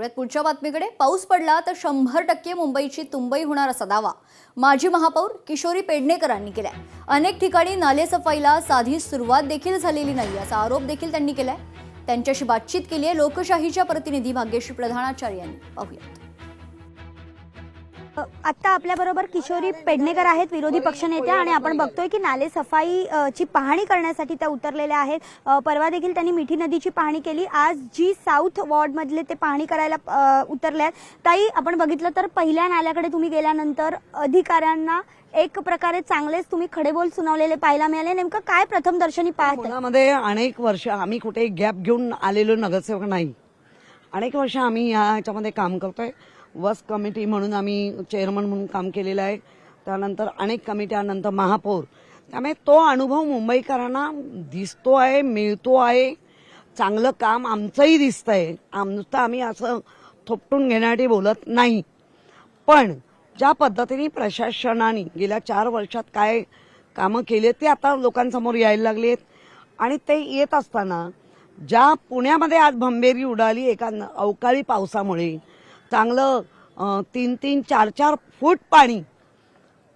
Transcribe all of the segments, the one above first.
वळूयात पुढच्या बातमीकडे। पाऊस पडला तर 100% मुंबईची तुंबई होणार असा दावा माजी महापौर किशोरी पेडणेकरांनी केलाय। अनेक ठिकाणी नाले सफाईला साधी सुरुवात देखील झालेली नाही असा आरोप देखील त्यांनी केलाय। त्यांच्याशी बातचीत केली आहे लोकशाहीच्या प्रतिनिधी भाग्यश्री प्रधानाचार्य यांनी। पाहूया। आता आपल्याबरोबर किशोरी पेडणेकर आहेत, विरोधी पक्षनेत्या, आणि आपण बघतोय की नाले सफाई ची पाहणी करण्यासाठी त्या उतरलेल्या आहेत। परवा देखील त्यांनी मिठी नदीची पाहणी केली। आज जी साऊथ वॉर्ड मधले ते पाहणी करायला उतरले आहेत। ताई, आपण बघितलं तर पहिल्या नाल्याकडे तुम्ही गेल्यानंतर अधिकाऱ्यांना एक प्रकारे चांगलेच तुम्ही खडेबोल सुनावलेले पाहायला मिळाले। नेमकं काय प्रथम दर्शनी पाहत? पुण्यामध्ये अनेक वर्ष आम्ही कुठे गॅप घेऊन आलेलो नगरसेवक नाही। अनेक वर्ष आम्ही याच्यामध्ये काम करतोय। वस कमिटी म्हणून आम्ही चेअरमन म्हणून काम केलेलं आहे। त्यानंतर अनेक कमिट्यानंतर महापौर। त्यामुळे तो अनुभव मुंबईकरांना दिसतो आहे, मिळतो आहे। चांगलं काम आमचंही दिसतंय। नुसतं आम्ही असं थोपटून घेण्यासाठी बोलत नाही। पण ज्या पद्धतीने प्रशासनाने गेल्या 4 वर्षात काय कामं केली ते आता लोकांसमोर यायला लागली आहेत। आणि ते येत असताना ज्या पुण्यामध्ये आज भंबेरी उडाली एका अवकाळी पावसामुळे, चांगलं 3-3, 4-4 फूट पाणी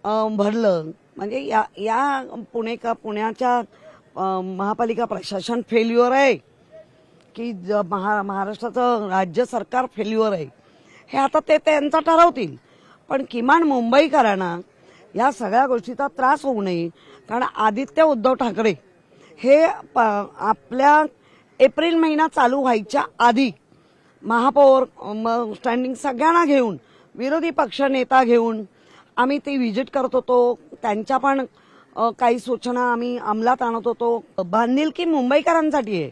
भरलं, म्हणजे या पुण्याच्या महापालिका प्रशासन फेल्युअर आहे की महाराष्ट्राचं राज्य सरकार फेल्युअर आहे, हे आता ते त्यांचं ठरवतील। पण किमान मुंबईकरांना या सगळ्या गोष्टीचा त्रास होऊ नये, कारण आदित्य उद्धव ठाकरे हे आपल्या एप्रिल महिना चालू व्हायच्या आधी महापौर स्टँडिंग सगळ्यांना घेऊन, विरोधी पक्ष नेता घेऊन आम्ही ती व्हिजिट करत होतो। त्यांच्या पण काही सूचना आम्ही अंमलात आणत होतो। बांधिलकी मुंबईकरांसाठी आहे।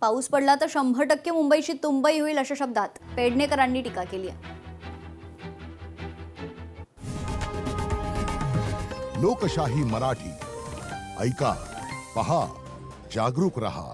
पाऊस पडला तर 100% मुंबईची तुंबई होईल अशा शब्दात पेडणेकरांनी टीका केली आहे। लोकशाही मराठी ऐका, पहा, जागरूक रहा।